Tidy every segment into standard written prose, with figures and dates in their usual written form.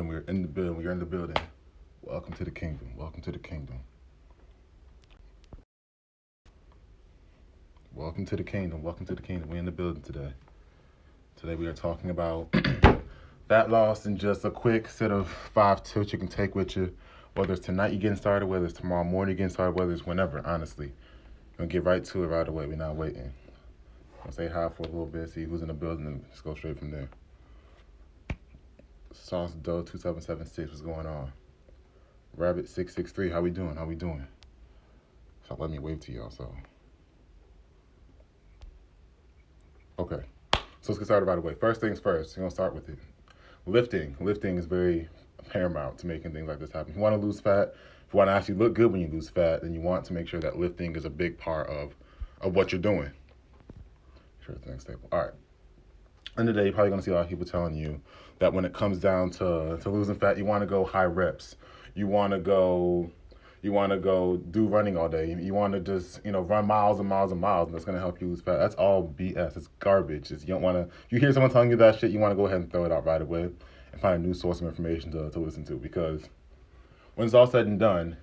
We're in the building. We're in the building. Welcome to the kingdom. Welcome to the kingdom. Welcome to the kingdom. Welcome to the kingdom. We're in the building today. Today we are talking about fat loss and just a quick set of 5 tips you can take with you. Whether it's tonight you're getting started, whether it's tomorrow morning you're getting started, whether it's whenever, honestly. We're going to get right to it right away. We're not waiting. I'll say hi for a little bit, see who's in the building, and just go straight from there. Sauce Dough 2776, what's going on? Rabbit 663, how we doing? How we doing? So let me wave to y'all. Okay. So let's get started right away. First things first, you're gonna start with it. Lifting. Lifting is very paramount to making things like this happen. If you want to lose fat, if you want to actually look good when you lose fat, then you want to make sure that lifting is a big part of what you're doing. Sure, thing's stable. All right. End of the day, you're probably gonna see a lot of people telling you that when it comes down to losing fat, you want to go high reps. You want to go do running all day. You want to just run miles and miles and miles, and that's gonna help you lose fat. That's all BS. It's garbage. You don't want to. You hear someone telling you that shit, you want to go ahead and throw it out right away and find a new source of information to listen to, because when it's all said and done,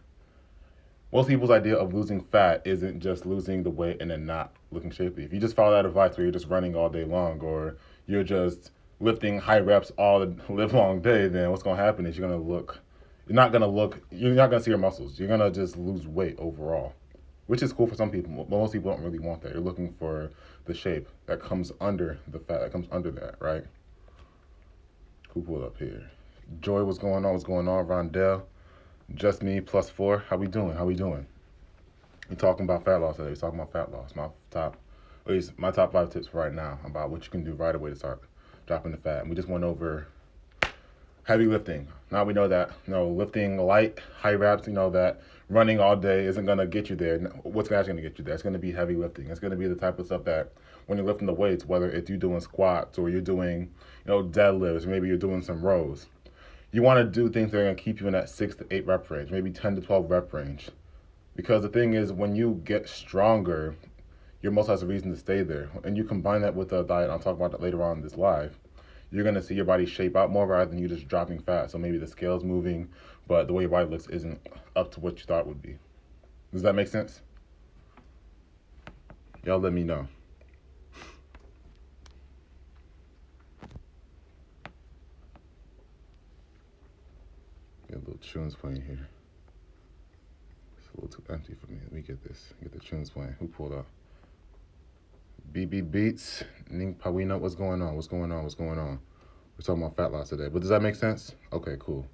most people's idea of losing fat isn't just losing the weight and then not looking shapely. If you just follow that advice where you're just running all day long, or you're just lifting high reps all the live long day, then what's gonna happen is you're not gonna see your muscles. You're gonna just lose weight overall, which is cool for some people, but most people don't really want that. You're looking for the shape that comes under the fat, that comes under that, right? Who pulled up here? Joy, what's going on? What's going on? Rondell, just me +4. How we doing? How we doing? We're talking about fat loss today. We're talking about fat loss. My top 5 tips right now about what you can do right away to start dropping the fat. And we just went over heavy lifting. Now we know that lifting light, high reps, that running all day isn't gonna get you there. What's actually gonna get you there? It's gonna be heavy lifting. It's gonna be the type of stuff that when you're lifting the weights, whether it's you doing squats or you're doing, deadlifts, maybe you're doing some rows. You want to do things that are gonna keep you in that 6 to 8 rep range, maybe 10 to 12 rep range. Because the thing is, when you get stronger, your muscle has a reason to stay there. And you combine that with a diet, I'll talk about that later on in this live, you're going to see your body shape out more rather than you just dropping fat. So maybe the scale's moving, but the way your body looks isn't up to what you thought it would be. Does that make sense? Y'all let me know. Get a little tunes playing here. It's a little too empty for me. Let me get this. Get the tunes playing. Who pulled up? BB Beats, Ning Pawina, what's going on? What's going on? What's going on? We're talking about fat loss today. But does that make sense? Okay, cool.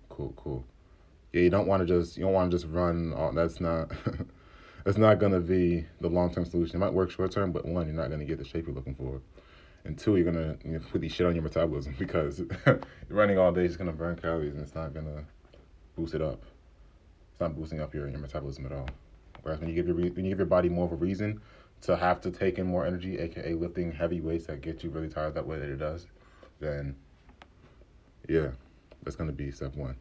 Yeah, you don't want to just run all, that's not that's not gonna be the long-term solution. It might work short-term, but one, you're not gonna get the shape you're looking for. And two, you're gonna put these shit on your metabolism because running all day is gonna burn calories and it's not gonna boost it up. It's not boosting up your metabolism at all. Whereas when you give your body more of a reason to have to take in more energy, aka lifting heavy weights that get you really tired that way that it does, then yeah, that's gonna be step 1.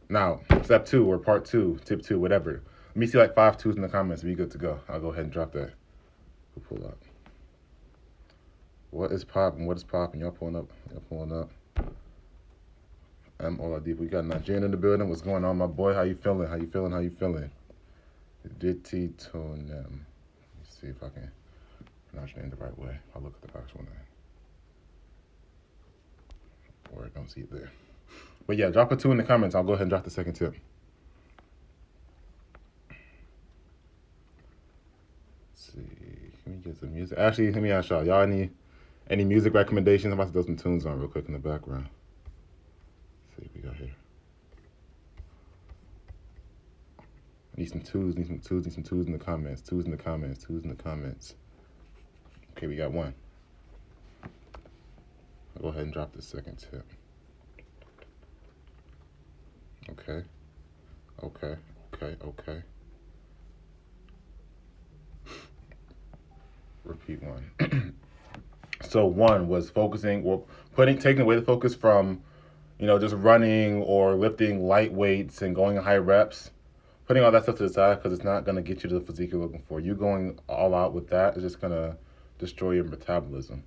Now, step 2 or part 2, tip 2, whatever. Let me see like 5 twos in the comments and be good to go. I'll go ahead and drop that. We'll pull up. What is popping? What is popping? Y'all pulling up. Oladipo. We got Nigerian in the building. What's going on, my boy? How you feeling? Ditty Tonem. See if I can pronounce your name the right way. I'll look at the actual name. Or I don't see it there. But yeah, drop a 2 in the comments. I'll go ahead and drop the second tip. Let's see. Can we get some music? Actually, let me ask y'all. Y'all any music recommendations? I'm about to throw some tunes on real quick in the background. Let's see what we got here. Need some twos in the comments. Twos in the comments. Okay, we got 1. I'll go ahead and drop the second tip. Okay. Repeat 1. So 1 was taking away the focus from, just running or lifting light weights and going high reps. Putting all that stuff to the side because it's not going to get you to the physique you're looking for. You going all out with that is just going to destroy your metabolism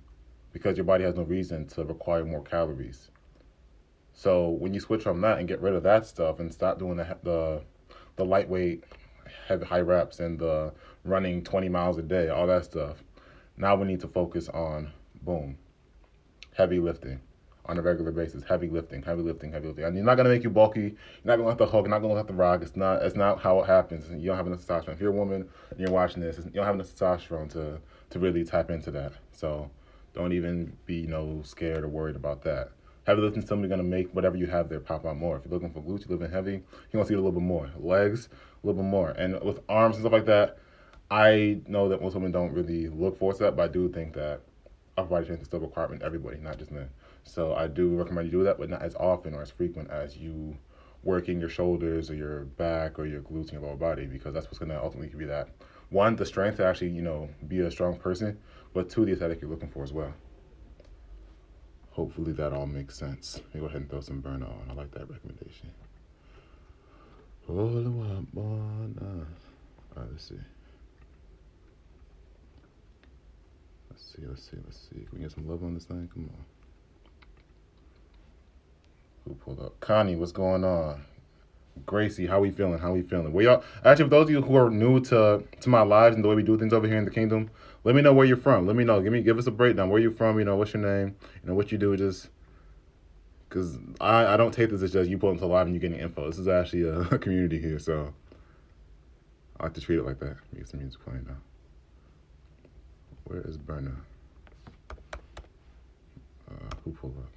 because your body has no reason to require more calories. So when you switch from that and get rid of that stuff and stop doing the lightweight, heavy high reps and the running 20 miles a day, all that stuff. Now we need to focus on boom, heavy lifting on a regular basis. Heavy lifting, heavy lifting, heavy lifting. And you're not gonna make you bulky. You're not gonna let the hug. You're not gonna let the rock. It's not how it happens. You don't have enough testosterone. If you're a woman and you're watching this, you don't have enough testosterone to really tap into that. So don't even be scared or worried about that. Heavy lifting is simply gonna make whatever you have there pop out more. If you're looking for glutes, you're lifting heavy, you're gonna see it a little bit more. Legs, a little bit more. And with arms and stuff like that, I know that most women don't really look for that, but I do think that upper body strength is still a requirement in everybody, not just men. So I do recommend you do that, but not as often or as frequent as you working your shoulders or your back or your glutes and your lower body, because that's what's going to ultimately give you that, one, the strength to actually, be a strong person, but two, the aesthetic you're looking for as well. Hopefully that all makes sense. Let me go ahead and throw some burner on. I like that recommendation. All right, let's see. Let's see. Can we get some love on this thing? Come on. Who pulled up? Connie, what's going on? Gracie, how we feeling? Well, y'all, actually, for those of you who are new to my lives and the way we do things over here in the kingdom, let me know where you're from. Let me know. Give us a breakdown. Where you from? What's your name? What you do. Just because I don't take this as just you pulling to live and you getting info. This is actually a community here, so I like to treat it like that. Get some music playing now. Where is Berna? Who pulled up?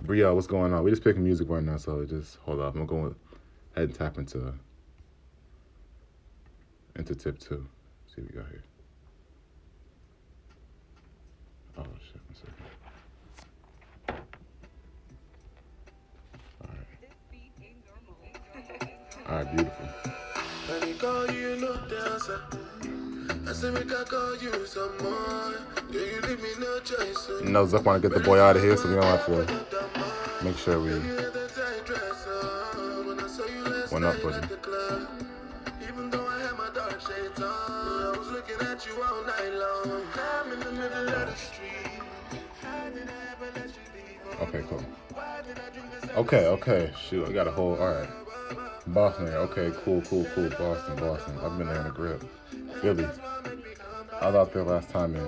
Brielle, what's going on? We just picking music right now, so just hold up. I'm going ahead and tap into tip 2. Let's see what we got here. Oh shit! 1 second. All right, beautiful. Zuck want to get the boy out of here, so we don't have to make sure we went up with him. Okay, cool. Okay. Shoot, I got a whole. All right. Boston. Okay, cool. Boston. I've been there in the grip. Philly. I was out there last time in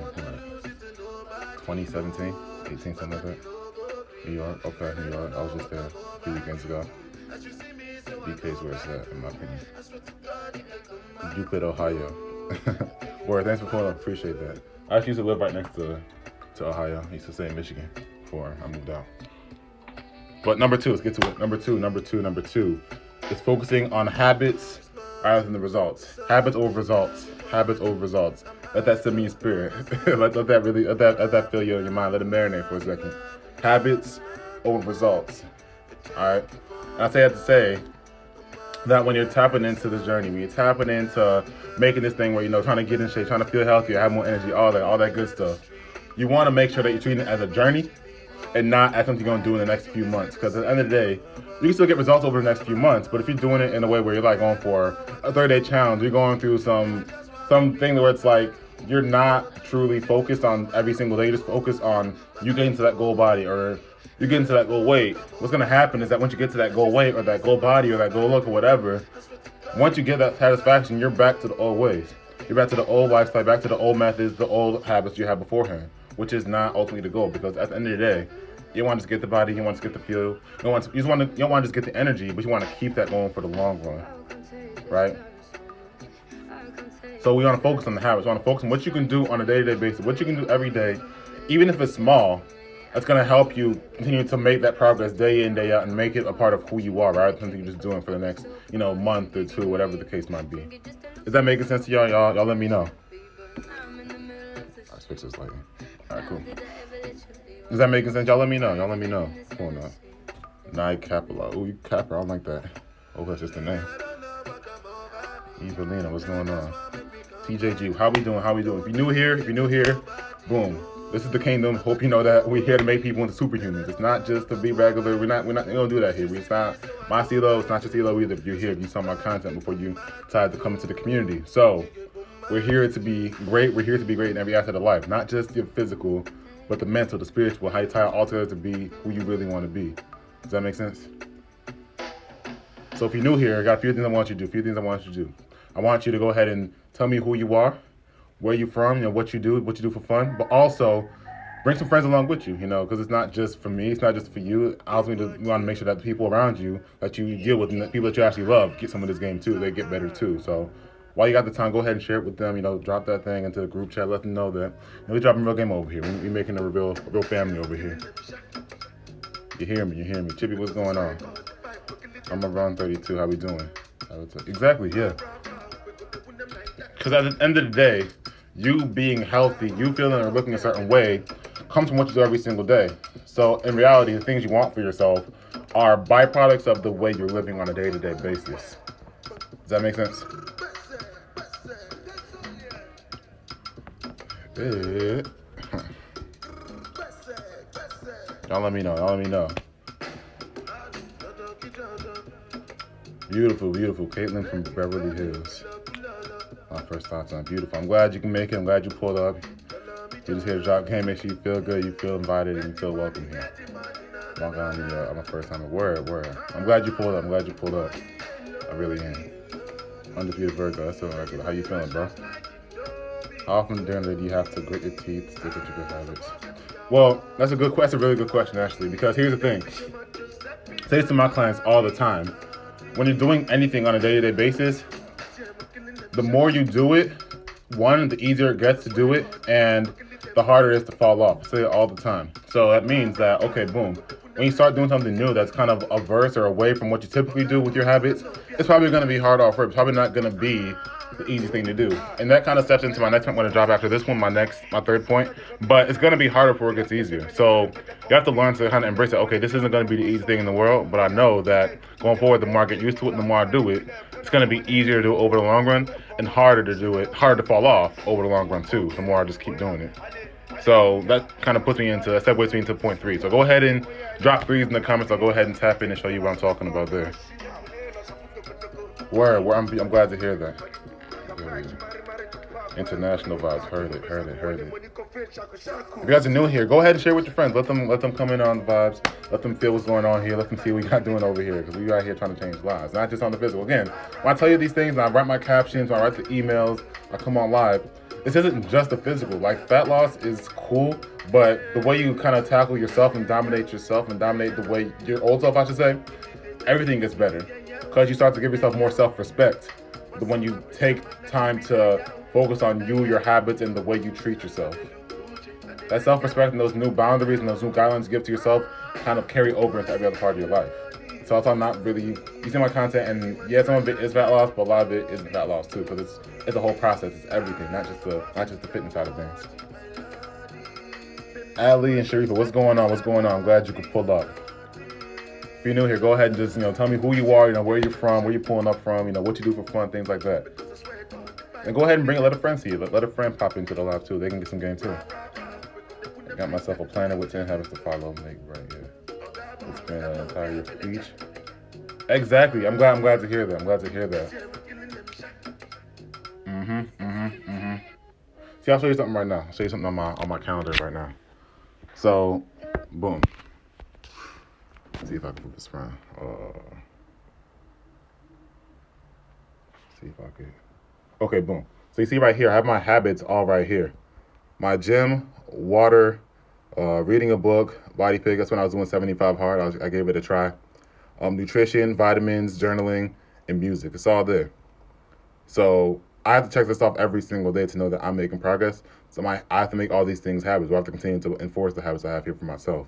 2017, 18, something like that. New York. Okay, New York. I was just there a few weekends ago. BK's where it's at, in my opinion. Euclid, Ohio. Word, thanks for pulling up. Appreciate that. I actually used to live right next to Ohio. I used to stay in Michigan before I moved out. But number 2, let's get to it. Number two. It's focusing on habits rather than the results. Habits over results. Let that sit in your spirit. let that fill you in your mind. Let it marinate for a second. Habits over results. All right. And I say that to say that when you're tapping into this journey, when you're tapping into making this thing where trying to get in shape, trying to feel healthier, have more energy, all that good stuff, you want to make sure that you're treating it as a journey and not as something you're going to do in the next few months. Because at the end of the day, you can still get results over the next few months, but if you're doing it in a way where you're like going for a 30-day challenge, you're going through something where it's like you're not truly focused on every single day, you're just focused on you getting to that goal body or you getting to that goal weight. What's going to happen is that once you get to that goal weight or that goal body or that goal look or whatever, once you get that satisfaction, you're back to the old ways. You're back to the old lifestyle, back to the old methods, the old habits you had beforehand, which is not ultimately the goal, because at the end of the day, you want to just get the body, you want to just get the feel, you don't want to just get the energy, but you want to keep that going for the long run, right? So we want to focus on the habits. We want to focus on what you can do on a day-to-day basis, what you can do every day, even if it's small. That's going to help you continue to make that progress day in, day out, and make it a part of who you are, rather than something you're just doing for the next, month or two, whatever the case might be. Is that making sense to y'all? Y'all let me know. Let's fix this lighting. All right, cool. Is that making sense? Y'all let me know. Come on now. Nike Capella. Ooh, you Capper. I don't like that. Oh, that's just the name. Evelina, what's going on? TJG, how we doing? If you're new here, boom. This is the kingdom. Hope you know that we're here to make people into superhumans. It's not just to be regular. We're not gonna do that here. It's not my CeeLo. It's not your CeeLo either. If you're here, if you saw my content before you decided to come into the community. So we're here to be great. We're here to be great in every aspect of life, not just your physical, but the mental, the spiritual, how you tie it all together to be who you really want to be. Does that make sense? So if you're new here, I got a few things I want you to do. I want you to go ahead and tell me who you are, where you're from, what you do for fun, but also bring some friends along with you, because it's not just for me, it's not just for you. I also want to make sure that the people around you that you deal with and the people that you actually love get some of this game too. They get better too. So while you got the time, go ahead and share it with them. Drop that thing into the group chat. Let them know that we're dropping real game over here. We're making a real family over here. You hear me? Chippy, what's going on? I'm around 32. How we doing? Exactly, yeah. Because at the end of the day, you being healthy, you feeling or looking a certain way, comes from what you do every single day. So in reality, the things you want for yourself are byproducts of the way you're living on a day-to-day basis. Does that make sense? Y'all let me know. Beautiful. Caitlin from Beverly Hills. My first thoughts on beautiful. I'm glad you can make it. I'm glad you pulled up. You just here to drop game, make sure you feel good, you feel invited, and you feel welcome here. I'm a first time. Word. I'm glad you pulled up. I really am. Undefeated Virgo. That's so regular. How you feeling, bro? How often during the day do you have to grit your teeth, stick with your good habits? Well, that's a really good question, actually, because here's the thing. I say this to my clients all the time. When you're doing anything on a day-to-day basis, the more you do it, one, the easier it gets to do it, and the harder it is to fall off. I say it all the time. So that means that, okay, boom. When you start doing something new that's kind of averse or away from what you typically do with your habits, it's probably going to be hard off. It's probably not going to be the easy thing to do. And that kind of steps into my next point. I'm going to drop after this one, my third point. But it's going to be harder before it gets easier. So you have to learn to kind of embrace it. Okay, this isn't going to be the easy thing in the world, but I know that going forward, the more I get used to it and the more I do it, it's going to be easier to do it over the long run and harder to fall off over the long run too, the more I just keep doing it. So that kind of segues me into point 3. So go ahead and drop 3s in the comments. I'll go ahead and tap in and show you what I'm talking about there. I'm glad to hear that. International vibes, heard it. If you guys are new here, go ahead and share with your friends. Let them come in on the vibes. Let them feel what's going on here. Let them see what we got doing over here, because we out here trying to change lives, not just on the physical. Again, when I tell you these things, and I write my captions, when I write the emails, I come on live, this isn't just the physical. Like, fat loss is cool, but the way you kind of tackle yourself and dominate yourself and dominate the way your old self, I should say, everything gets better, because you start to give yourself more self-respect when you take time to focus on you, your habits, and the way you treat yourself. That self-respect and those new boundaries and those new guidelines you give to yourself kind of carry over into every other part of your life. So I'm not really, you see my content, and yeah, some of it is fat loss, but a lot of it isn't fat loss too, because it's a whole process. It's everything, not just the fitness side of things. Ali and Sharifa, what's going on? I'm glad you could pull up. If you're new here, go ahead and just tell me who you are, where you're from, where you're pulling up from, what you do for fun, things like that. And go ahead and let a friend see you. Let a friend pop into the live too. They can get some game too. I got myself a planner with 10 habits to follow. Make right here. It's been an entire year for each. Exactly. I'm glad to hear that. See, I'll show you something right now. I'll show you something on my calendar right now. So, boom. Let's see if I can move this around. See if I can. Okay, boom. So you see right here, I have my habits all right here. My gym, water, reading a book, body pick. That's when I was doing 75 hard. I gave it a try. Nutrition, vitamins, journaling, and music. It's all there. So I have to check this off every single day to know that I'm making progress. So I have to make all these things habits. I have to continue to enforce the habits I have here for myself.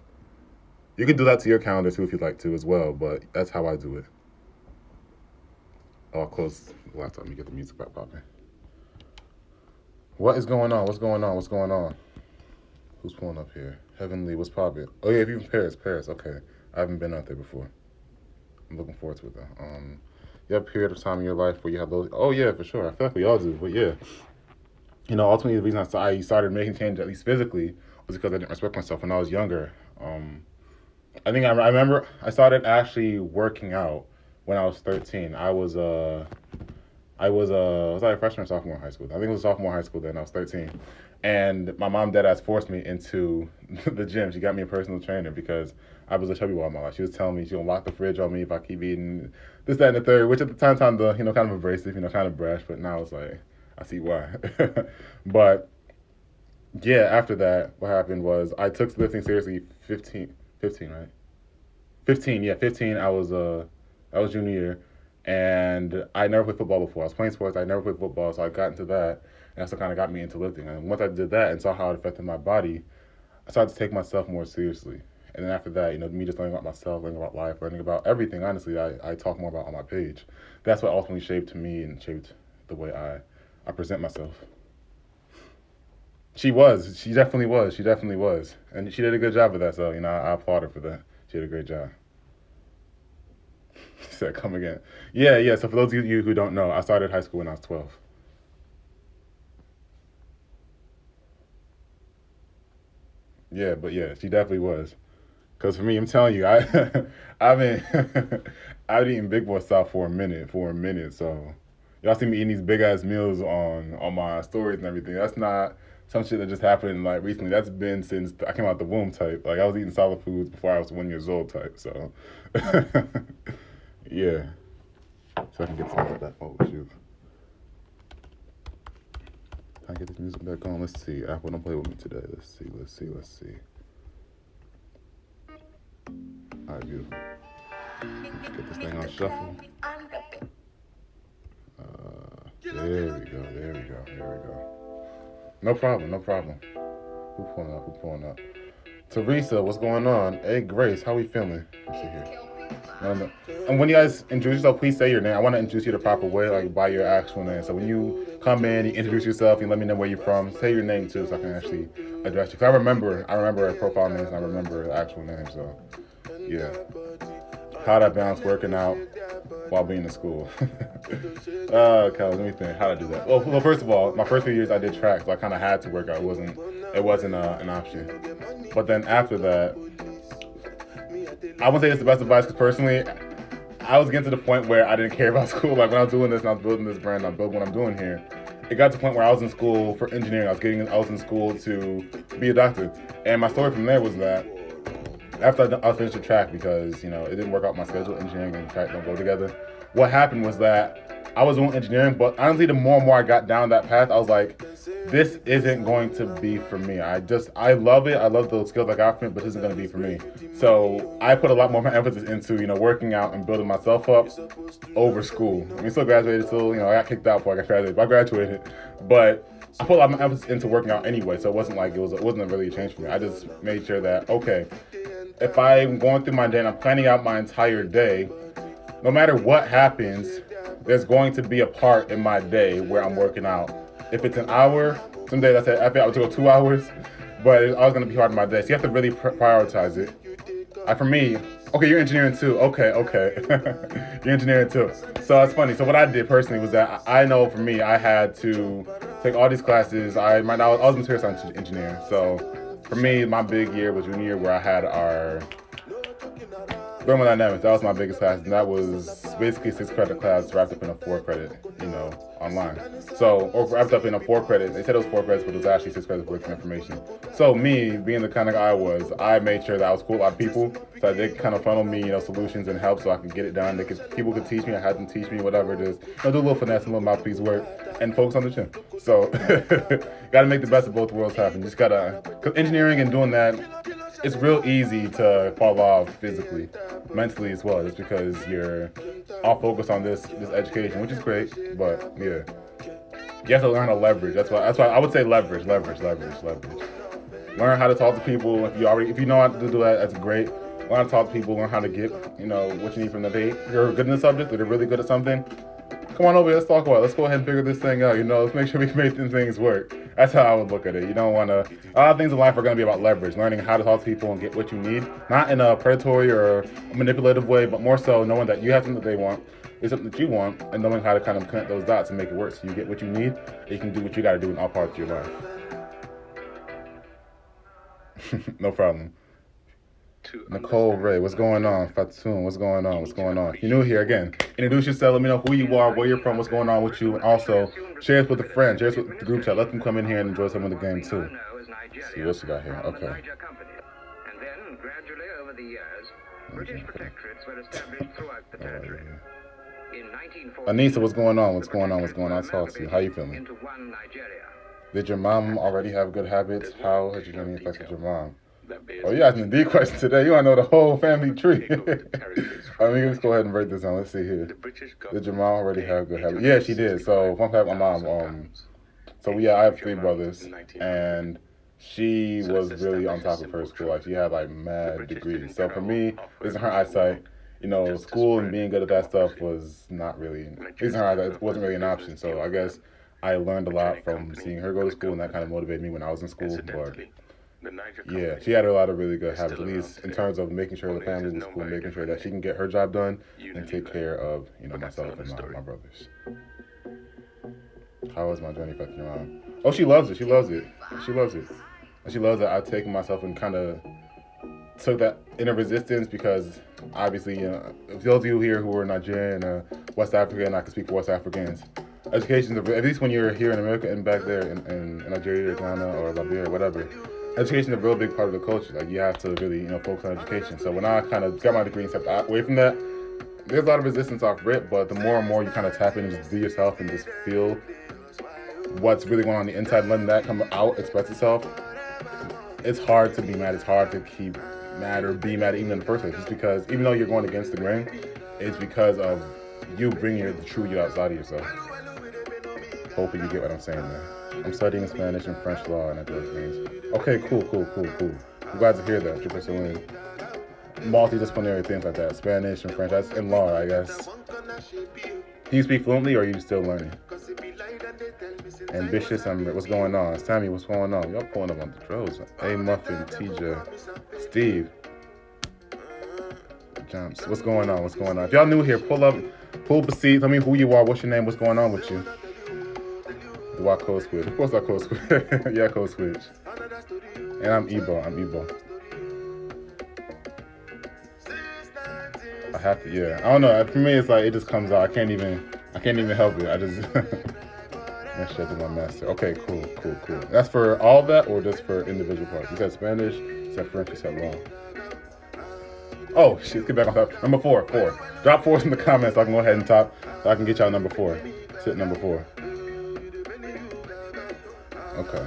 You can do that to your calendar too if you'd like to as well, but that's how I do it. I'll close the laptop and get the music back popping. What is going on? What's going on? Who's pulling up here? Heavenly, what's popping? Oh yeah, if you're from Paris, okay. I haven't been out there before. I'm looking forward to it though. You have a period of time in your life where you have those. Oh yeah, for sure. I feel like we all do, but yeah. Ultimately the reason I started making change, at least physically, was because I didn't respect myself when I was younger. I remember I started actually working out when I was 13. I was like a freshman or sophomore in high school. I think it was sophomore in high school then. I was 13. And my mom and dad forced me into the gym. She got me a personal trainer because I was a chubby boy all my life. She was telling me she gonna lock the fridge on me if I keep eating this, that, and the third, which at the time sounded, kind of abrasive, kind of brash, but now it's like, I see why. But yeah, after that, what happened was I took lifting seriously 15, right? 15, yeah, 15. I was junior year, and I never played football before. I was playing sports. I never played football, so I got into that, and that's what kind of got me into lifting. And once I did that and saw how it affected my body, I started to take myself more seriously. And then after that, me just learning about myself, learning about life, learning about everything. Honestly, I talk more about on my page. That's what ultimately shaped me and shaped the way I present myself. She was. She definitely was. She definitely was. And she did a good job of that. So, I applaud her for that. She did a great job. She said, come again. Yeah, yeah. So for those of you who don't know, I started high school when I was 12. Yeah, but yeah, she definitely was. Because for me, I'm telling you, I've been, I've been eating big boy style for a minute. So y'all see me eating these big ass meals on my stories and everything. That's not some shit that just happened like recently. That's been since I came out the womb type. Like I was eating solid foods before I was 1 years old type. So yeah. So I can get some of that. Oh shoot. I get this music back on. Let's see. Apple, don't play with me today. Let's see. All right, beautiful. Let's get this thing on shuffle. There we go. No problem, no problem. Who pulling up? Teresa, what's going on? Hey, Grace, how we feeling? Let's see here. No. And when you guys introduce yourself, please say your name. I want to introduce you the proper way, like by your actual name. So when you come in, you introduce yourself, you let me know where you're from. Say your name too, so I can actually address you. Cause I remember our profile names, and I remember the actual name. So yeah, how to balance working out while being in school. Okay, let me think. How to do that? Well, first of all, my first few years I did track, so I kind of had to work out. It wasn't an option. But then after that, I wouldn't say it's the best advice because personally, I was getting to the point where I didn't care about school. Like when I was doing this and I was building this brand, I'm building what I'm doing here. It got to the point where I was in school for engineering. I was in school to be a doctor. And my story from there was that after I finished the track, because it didn't work out my schedule, engineering and track don't go together. What happened was that I was doing engineering, but honestly, the more and more I got down that path, I was like, this isn't going to be for me. I love it. I love the skills I got from it, but this isn't going to be for me. So I put a lot more emphasis into, working out and building myself up over school. I still graduated, still, I got kicked out before I got graduated, but I graduated. But I put a lot more emphasis into working out anyway, so it wasn't like it wasn't really a change for me. I just made sure that, okay, if I'm going through my day and I'm planning out my entire day, no matter what happens, there's going to be a part in my day where I'm working out. If it's an hour, some days I said I would go 2 hours, but it's always going to be hard in my day. So you have to really prioritize it. For me, okay, you're engineering too. Okay. You're engineering too. So it's funny. So what I did personally was that I know for me, I had to take all these classes. I was a material science engineer. So for me, my big year was junior year where I had our thermodynamics. That was my biggest class, and that was basically a 6-credit class wrapped up in a 4-credit, online. So, or wrapped up in a 4-credit. They said it was 4 credits, but it was actually 6 credits worth of information. So me, being the kind of guy I was, I made sure that I was cool with a lot of people, so they could kind of funnel me, solutions and help so I could get it done. People could teach me, I had them teach me, whatever it is. Do a little finesse, a little mouthpiece work, and focus on the gym. So, gotta make the best of both worlds happen. Just gotta, cause engineering and doing that, it's real easy to fall off physically, mentally as well, just because you're all focused on this education, which is great, but yeah. You have to learn how to leverage. That's why I would say leverage. Learn how to talk to people. If you know how to do that, that's great. Learn how to talk to people, learn how to get, what you need from them. If you're good in the subject, or they're really good at something, come on over here, let's talk about it. Let's go ahead and figure this thing out, let's make sure we can make things work. That's how I would look at it. You don't want to, a lot of things in life are going to be about leverage, learning how to talk to people and get what you need, not in a predatory or a manipulative way, but more so knowing that you have something that they want, is something that you want, and knowing how to kind of connect those dots and make it work so you get what you need, and you can do what you got to do in all parts of your life. No problem. Nicole Ray, what's going on? Fatoon, what's going on? If you're new here, again, introduce yourself, let me know who you are, where you're from, what's going on with you, and also share it with a friend, share it with the group chat, let them come in here and enjoy some of the game too. Let's see what you got here. Okay. Over the years, British protectorates were established throughout the territory. In 1940, Anissa, what's going on? What's going on? What's going on? Talk to you. How you feeling? into one Nigeria. Did your mom already have good habits? How has your journey affected your mom? Oh, you asking the D question today. You want to know the whole family tree. Let's go ahead and break this down. Let's see here. Did your mom already have good habits? Yeah, she did. So, fun fact, my mom, I have 3 brothers, and she was really on top of her school. Like, she had, like, mad degrees. So, for me, based on her eyesight, school and being good at that stuff was not really, based on her eyesight, it wasn't really an option. So, I guess I learned a lot from seeing her go to school, and that kind of motivated me when I was in school. But yeah, she had a lot of really good habits, at least in terms of making sure the family was in school, making sure that she can get her job done and take care of, myself and my brothers. How was my journey affecting your mom? Oh, she loves it. She loves it. She loves it. And she loves that I've taken myself and kind of took that inner resistance because obviously, if those of you here who are Nigerian, West African, I can speak for West Africans. Education, at least when you're here in America and back there in Nigeria, Ghana, or Liberia, whatever, education is a real big part of the culture. Like, you have to really, focus on education. So when I kind of got my degree and stepped away from that, there's a lot of resistance off rip, but the more and more you kind of tap in and just be yourself and just feel what's really going on the inside, letting that come out, express itself, it's hard to be mad. It's hard to keep mad or be mad even in the first place. Just because, even though you're going against the grain, it's because of you bringing the true you outside of yourself. Hopefully you get what I'm saying there. I'm studying Spanish and French law and things. Okay, cool. I'm glad to hear that you're pursuing multidisciplinary things like that. Spanish and French, that's in law, I guess. Do you speak fluently or are you still learning? Ambitious, what's going on? Sammy, what's going on? Y'all pulling up on the drills. Hey, Muffin, TJ, Steve. Jumps. What's going on? If y'all new here, pull up a seat. Tell me who you are. What's your name? What's going on with you? Do I code switch? Of course I code switch. Yeah, I code switch. And I'm Ebo. I have to, yeah. I don't know. For me, it's like, it just comes out. I can't even help it. I just, make sure I do my master. Okay, cool. That's for all of that or just for individual parts? You said Spanish, you said French, you said law. Oh, shit, let's get back on top. Number 4. Drop 4s in the comments so I can go ahead and top, so I can get y'all number 4. Sit number 4. Okay.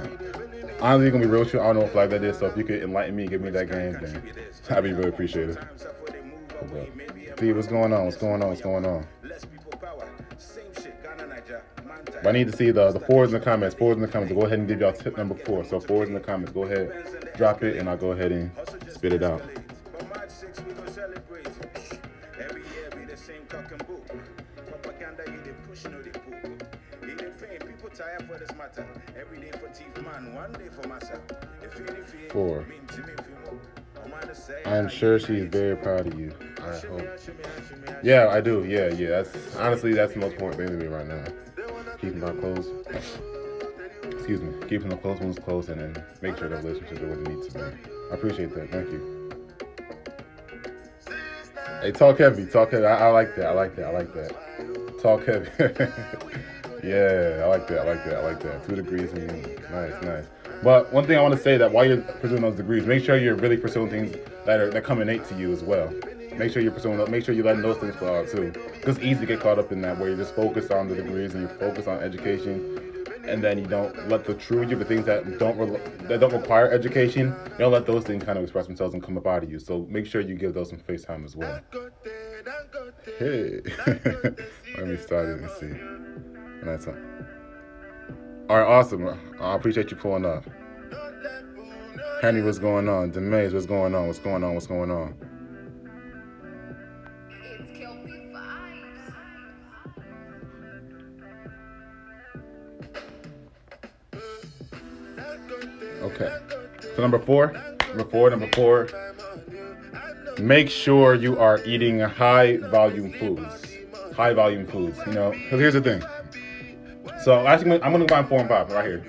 Honestly, gonna be real with you. I don't know what flag that is, so if you could enlighten me, give me that game, then I'd be really appreciated. See, what's going on? But I need to see the 4s in the comments. Go ahead and give y'all tip number 4. So 4s in the comments. Go ahead, drop it, and I'll go ahead and spit it out. Four. I'm sure she's very proud of you. I hope. Yeah, I do. Yeah. That's the most important thing to me right now. Keeping our clothes. Keeping the close ones close, and then make sure the relationships are what it needs to be. I appreciate that. Thank you. Hey, talk heavy. I like that. Talk heavy. Yeah, I like that. 2 degrees and nice. But one thing I want to say that while you're pursuing those degrees, make sure you're really pursuing things that come innate to you as well. Make sure you're pursuing those. Make sure you're letting those things flow out too. Because it's easy to get caught up in that where you're just focused on the degrees and you're focused on education, and then you don't let the true you, the things that don't require education, you don't let those things kind of express themselves and come up out of you. So make sure you give those some face time as well. Hey, let me start it and see. Nice one. All right, awesome. I appreciate you pulling up. Henry, what's going on? Demaze, what's going on? It's Kelpie vibes. Okay. So number four. Make sure you are eating high volume foods. Because here's the thing. So actually, I'm going to combine 4 and 5 right here.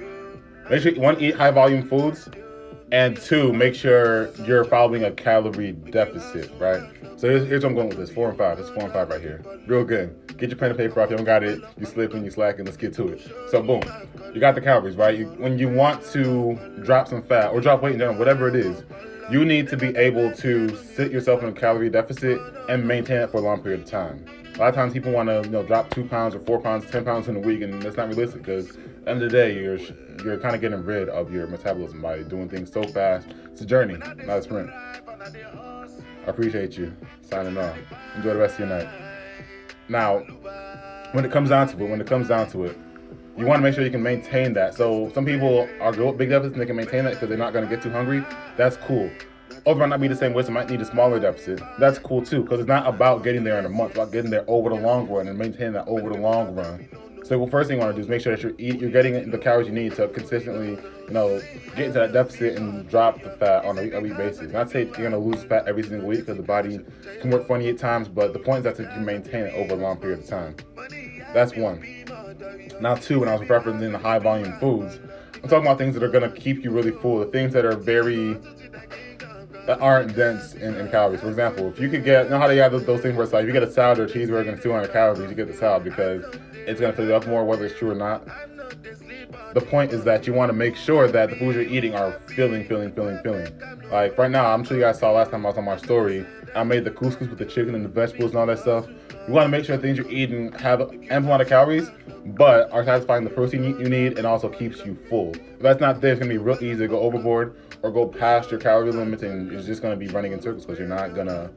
Make sure you eat high volume foods, and 2, make sure you're following a calorie deficit, right? So here's what I'm going with this, 4 and 5. This is 4 and 5 right here. Real good. Get your pen and paper off. You haven't got it. You slipping, you slacking. Let's get to it. So boom, you got the calories, right? When you want to drop some fat or drop weight in general, whatever it is, you need to be able to sit yourself in a calorie deficit and maintain it for a long period of time. A lot of times people want to drop 2 pounds or 4 pounds, 10 pounds in a week, and that's not realistic because at the end of the day you're kind of getting rid of your metabolism by doing things so fast. It's a journey, not a sprint. I appreciate you signing off. Enjoy the rest of your night. Now, when it comes down to it, you want to make sure you can maintain that. So some people are big deficits and they can maintain that because they're not going to get too hungry. That's cool. Others might not be the same way, so might need a smaller deficit. That's cool too, because it's not about getting there in a month, it's about getting there over the long run and maintaining that over the long run. So the first thing you want to do is make sure that you're getting the calories you need to consistently, get into that deficit and drop the fat on a week basis. Not say you're gonna lose fat every single week because the body can work funny at times, but the point is that you can maintain it over a long period of time. That's one. Now two, when I was referencing the high volume foods, I'm talking about things that are gonna keep you really full, the things that aren't dense in calories. For example, if you could get, how they have those things where it's like, if you get a salad or a cheeseburger and 200 calories, you get the salad because it's going to fill you up more, whether it's true or not. The point is that you want to make sure that the foods you're eating are filling. Like right now, I'm sure you guys saw last time I was on my story, I made the couscous with the chicken and the vegetables and all that stuff. You want to make sure things you're eating have an ample amount of calories, but are satisfying the protein you need and also keeps you full. If that's not there, it's going to be real easy to go overboard or go past your calorie limit, and it's just going to be running in circles because you're not gonna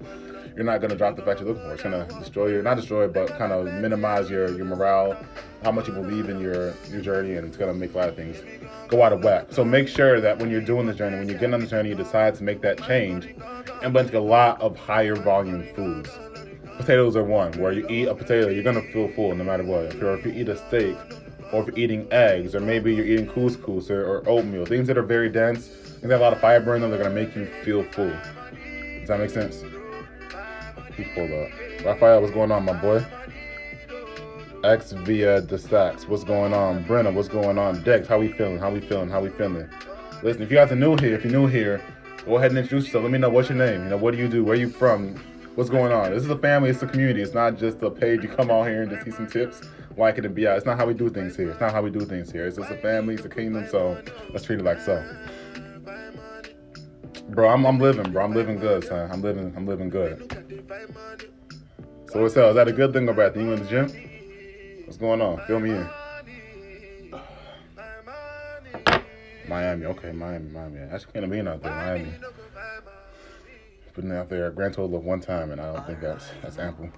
drop the fat you're looking for. It's gonna not destroy, but kind of minimize your morale, how much you believe in your journey, and it's gonna make a lot of things go out of whack. So make sure that when you're doing this journey, when you're getting on the journey, you decide to make that change and blend a lot of higher volume foods. Potatoes are one, where you eat a potato, you're gonna feel full no matter what. If you eat a steak, or if you're eating eggs, or maybe you're eating couscous or oatmeal, things that are very dense, things that have a lot of fiber in them, they're gonna make you feel full. Does that make sense? He pulled up. Raphael, what's going on, my boy? X via the stacks. What's going on? Brenna, what's going on? Dex, how we feeling? Listen, if you guys are new here, go ahead and introduce yourself. Let me know what's your name. What do you do? Where are you from? What's going on? This is a family, it's a community. It's not just a page you come out here and just see some tips, like it and be out. It's not how we do things here. It's just a family, it's a kingdom, so let's treat it like so. Bro, I'm living, bro. I'm living good, son. I'm living good. So what's up? Is that a good thing or bad thing? You in the gym? What's going on? Fill me in. Miami, okay, Miami. Actually, can't being out there, Miami. Putting out there a grand total of one time, and I don't think that's ample.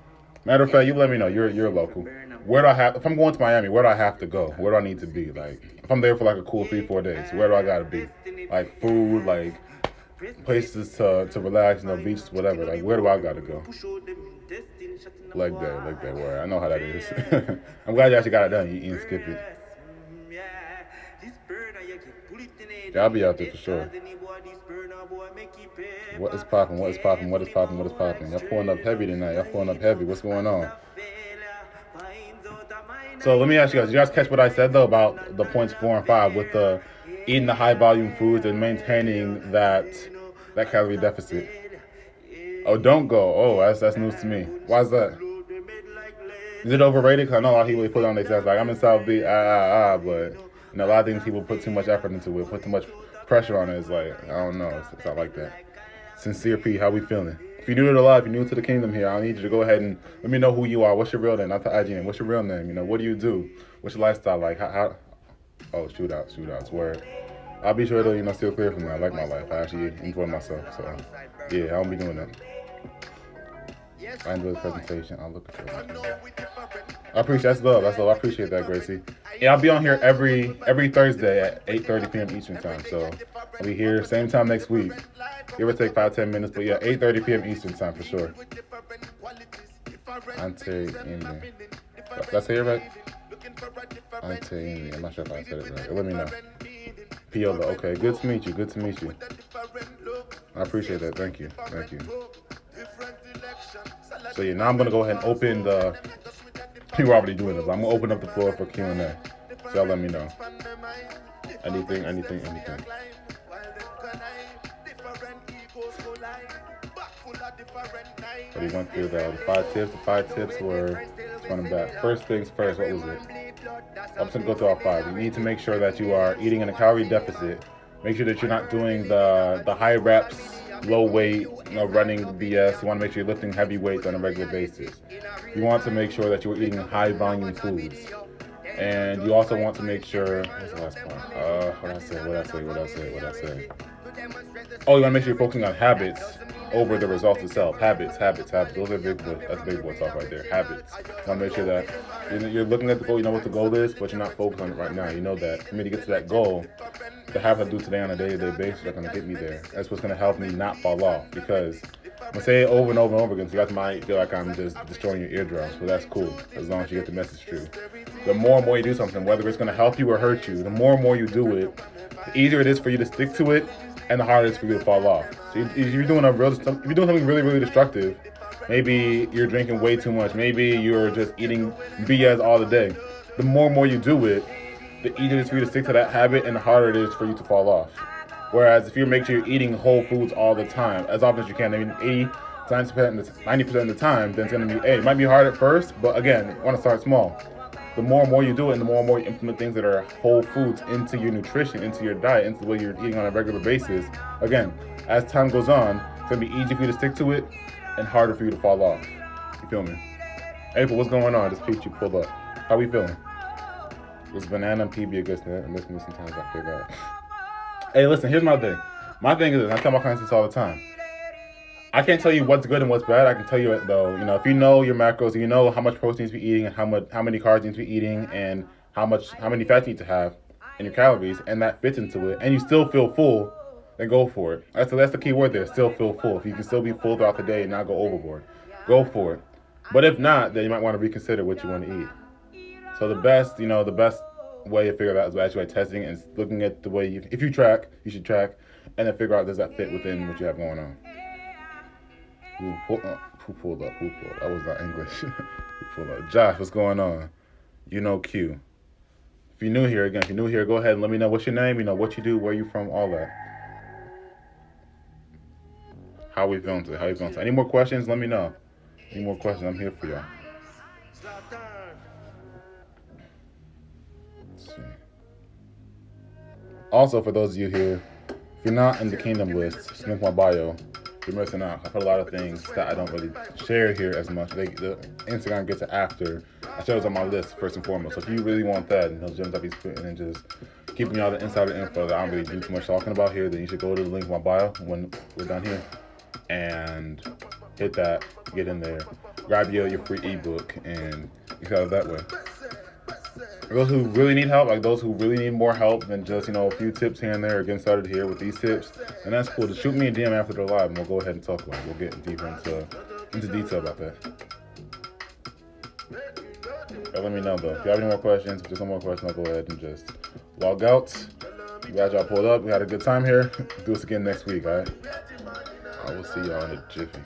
Matter of fact, you let me know. You're local. If I'm going to Miami, where do I have to go? Where do I need to be? Like, if I'm there for like a cool 3-4 days, where do I gotta be? Like food, like places to relax, beaches, whatever. Like, where do I gotta go? Like that. Where I know how that is. I'm glad you actually got it done. You didn't skip it. Yeah, I'll be out there for sure. What is popping? Y'all pulling up heavy tonight. What's going on? So let me ask you guys. Did you guys catch what I said though about the points 4 and 5 with the eating the high volume foods and maintaining that calorie deficit? Oh, don't go. Oh, that's news to me. Why is that? Is it overrated? Because I know a lot of people put on their stats like I'm in South Beach, but a lot of things people put too much effort into it, put too much pressure on it. It's like, I don't know. It's not like that. Sincere P, how we feeling? If you're new to the life, you're new to the kingdom here, I need you to go ahead and let me know who you are. What's your real name? Not the IG name. What's your real name? What do you do? What's your lifestyle like? How? Oh, shootouts. Word. I'll be sure to steer clear from that. I like my life. I actually enjoy myself. So yeah, I don't be doing that. I enjoy the presentation. I'll look at it. I appreciate that's love. I appreciate that, Gracie. Yeah, I'll be on here every Thursday at 8:30 p.m. Eastern time. So I'll be here same time next week. Give or take 5-10 minutes, but yeah, 8:30 p.m. Eastern time for sure. Ante Amy. Did I say it right? Ante Amy. I'm not sure if I said it right. Let me know. Piola. Okay, good to meet you. I appreciate that. Thank you. So yeah, now I'm gonna go ahead and open the. People are already doing this. I'm gonna open up the floor for Q&A. So y'all let me know. Anything. But we went through the 5 tips. The 5 tips were running back. First things first. What was it? I'm just gonna go through all 5. You need to make sure that you are eating in a calorie deficit. Make sure that you're not doing the high reps low weight, running BS. You want to make sure you're lifting heavy weights on a regular basis. You want to make sure that you're eating high volume foods. And you also want to make sure, what's the last part? What I say? Oh, you want to make sure you're focusing on habits over the results itself. Habits. Those are that's big boy talk right there. Habits. You want to make sure that you're looking at the goal, you know what the goal is, but you're not focused on it right now. You know that for me to get to that goal, the habits I do today on a day-to-day basis are going to get me there. That's what's going to help me not fall off, because I'm going to say it over and over and over again, so you guys might feel like I'm just destroying your eardrums, but that's cool, as long as you get the message through. The more and more you do something, whether it's going to help you or hurt you, the more and more you do it, the easier it is for you to stick to it, and the harder it is for you to fall off. So if you're doing something really, really destructive, maybe you're drinking way too much, maybe you're just eating BS all the day, the more and more you do it, the easier it is for you to stick to that habit, and the harder it is for you to fall off. Whereas if you make sure you're eating whole foods all the time, as often as you can, I mean 80, 90% of the time, then it's going to be, it might be hard at first, but again, you want to start small. The more and more you do it, and the more and more you implement things that are whole foods into your nutrition, into your diet, into the way you're eating on a regular basis, again, as time goes on, it's going to be easy for you to stick to it and harder for you to fall off. You feel me? April, what's going on? This peach you pulled up. How we feeling? Was banana and PB a good snack? It makes me sometimes I forgot. Hey, listen, here's my thing. My thing is this, I tell my clients this all the time. I can't tell you what's good and what's bad. I can tell you it though. If you know your macros, you know how much protein you need to be eating, and how many carbs you need to be eating, and how many fats you need to have in your calories, and that fits into it, and you still feel full, then go for it. That's the key word there. Still feel full. If you can still be full throughout the day and not go overboard, go for it. But if not, then you might want to reconsider what you want to eat. So the best way to figure that out is actually by testing and looking at the way if you track, you should track, and then figure out does that fit within what you have going on. Who pulled up? That was not English. Who pulled up? Josh, what's going on? Q. If you're new here, go ahead and let me know what's your name, what you do, where you from, all that. How we feeling today? Any more questions? Let me know. Any more questions? I'm here for y'all. Let's see. Also, for those of you here, if you're not in the Kingdom list, link my bio. You're missing out. I put a lot of things that I don't really share here as much. The Instagram gets it after. I share those on my list first and foremost. So if you really want that, and those gems I'll be spitting and just keeping y'all the insider info that I don't really do too much talking about here, then you should go to the link in my bio when we're done here and hit that, get in there, grab your free ebook, and get started that way. For those who really need help, like those who really need more help than just, a few tips here and there, or getting started here with these tips, and that's cool. Just shoot me a DM after they're live, and we'll go ahead and talk about it. We'll get deeper into detail about that. Let me know, though. If you have any more questions, if there's no more questions, I'll go ahead and just log out. Glad y'all pulled up. We had a good time here. Do this again next week, all right? I will see y'all in a jiffy.